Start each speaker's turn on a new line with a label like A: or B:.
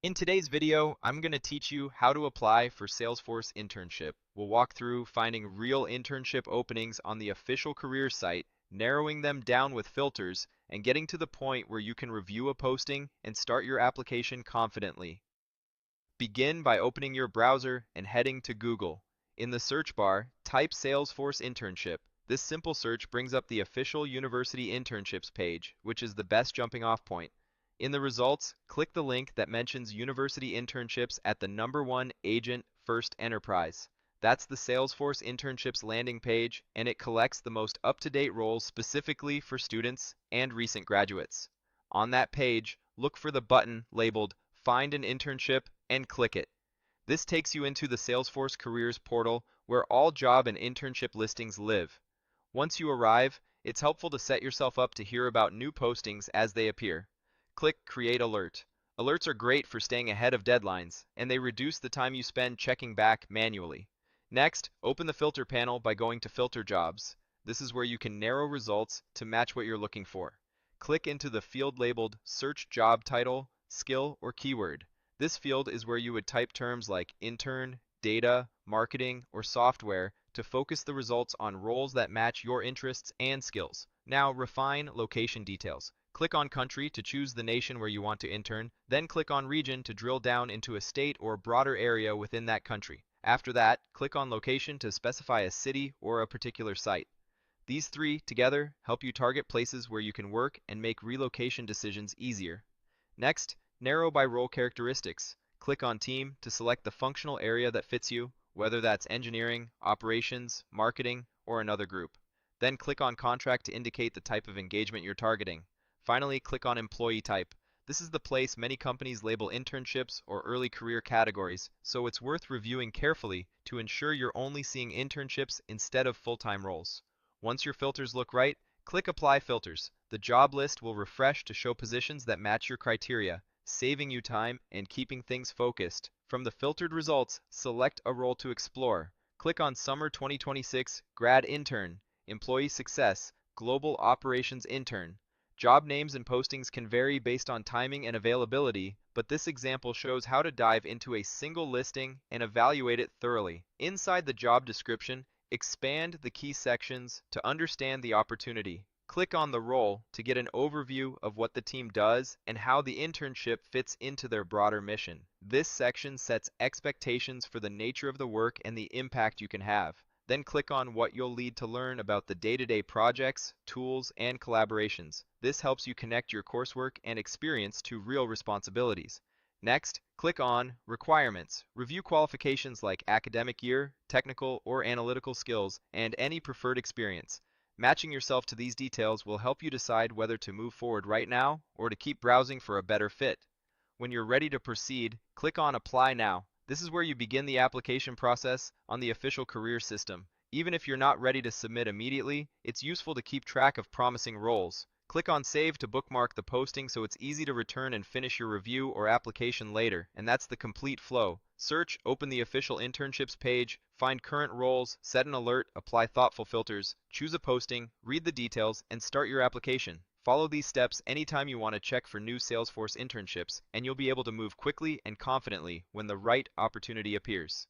A: In today's video, I'm going to teach you how to apply for Salesforce Internship. We'll walk through finding real internship openings on the official careers site, narrowing them down with filters, and getting to the point where you can review a posting and start your application confidently. Begin by opening your browser and heading to Google. In the search bar, type Salesforce Internship. This simple search brings up the official university internships page, which is the best jumping off point. In the results, click the link that mentions university internships at the #1 agent first enterprise. That's the Salesforce Internships landing page, and it collects the most up-to-date roles specifically for students and recent graduates. On that page, look for the button labeled Find an Internship and click it. This takes you into the Salesforce Careers portal where all job and internship listings live. Once you arrive, it's helpful to set yourself up to hear about new postings as they appear. Click Create Alert. Alerts are great for staying ahead of deadlines, and they reduce the time you spend checking back manually. Next, open the filter panel by going to Filter Jobs. This is where you can narrow results to match what you're looking for. Click into the field labeled Search Job Title, Skill, or Keyword. This field is where you would type terms like intern, data, marketing, or software to focus the results on roles that match your interests and skills. Now refine location details. Click on country to choose the nation where you want to intern, then click on region to drill down into a state or broader area within that country. After that, click on location to specify a city or a particular site. These three together help you target places where you can work and make relocation decisions easier. Next, narrow by role characteristics. Click on Team to select the functional area that fits you, whether that's engineering, operations, marketing, or another group. Then click on Contract to indicate the type of engagement you're targeting. Finally, click on Employee Type. This is the place many companies label internships or early career categories, so it's worth reviewing carefully to ensure you're only seeing internships instead of full-time roles. Once your filters look right, click Apply Filters. The job list will refresh to show positions that match your criteria, saving you time and keeping things focused. From the filtered results, select a role to explore. Click on Summer 2026 Grad Intern, Employee Success, Global Operations Intern. Job names and postings can vary based on timing and availability, but this example shows how to dive into a single listing and evaluate it thoroughly. Inside the job description, expand the key sections to understand the opportunity. Click on the role to get an overview of what the team does and how the internship fits into their broader mission. This section sets expectations for the nature of the work and the impact you can have. Then click on what you'll need to learn about the day-to-day projects, tools, and collaborations. This helps you connect your coursework and experience to real responsibilities. Next, click on Requirements. Review qualifications like academic year, technical or analytical skills, and any preferred experience. Matching yourself to these details will help you decide whether to move forward right now or to keep browsing for a better fit. When you're ready to proceed, click on Apply Now. This is where you begin the application process on the official career system. Even if you're not ready to submit immediately, it's useful to keep track of promising roles. Click on Save to bookmark the posting so it's easy to return and finish your review or application later, and that's the complete flow. Search, open the official internships page, find current roles, set an alert, apply thoughtful filters, choose a posting, read the details, and start your application. Follow these steps anytime you want to check for new Salesforce internships, and you'll be able to move quickly and confidently when the right opportunity appears.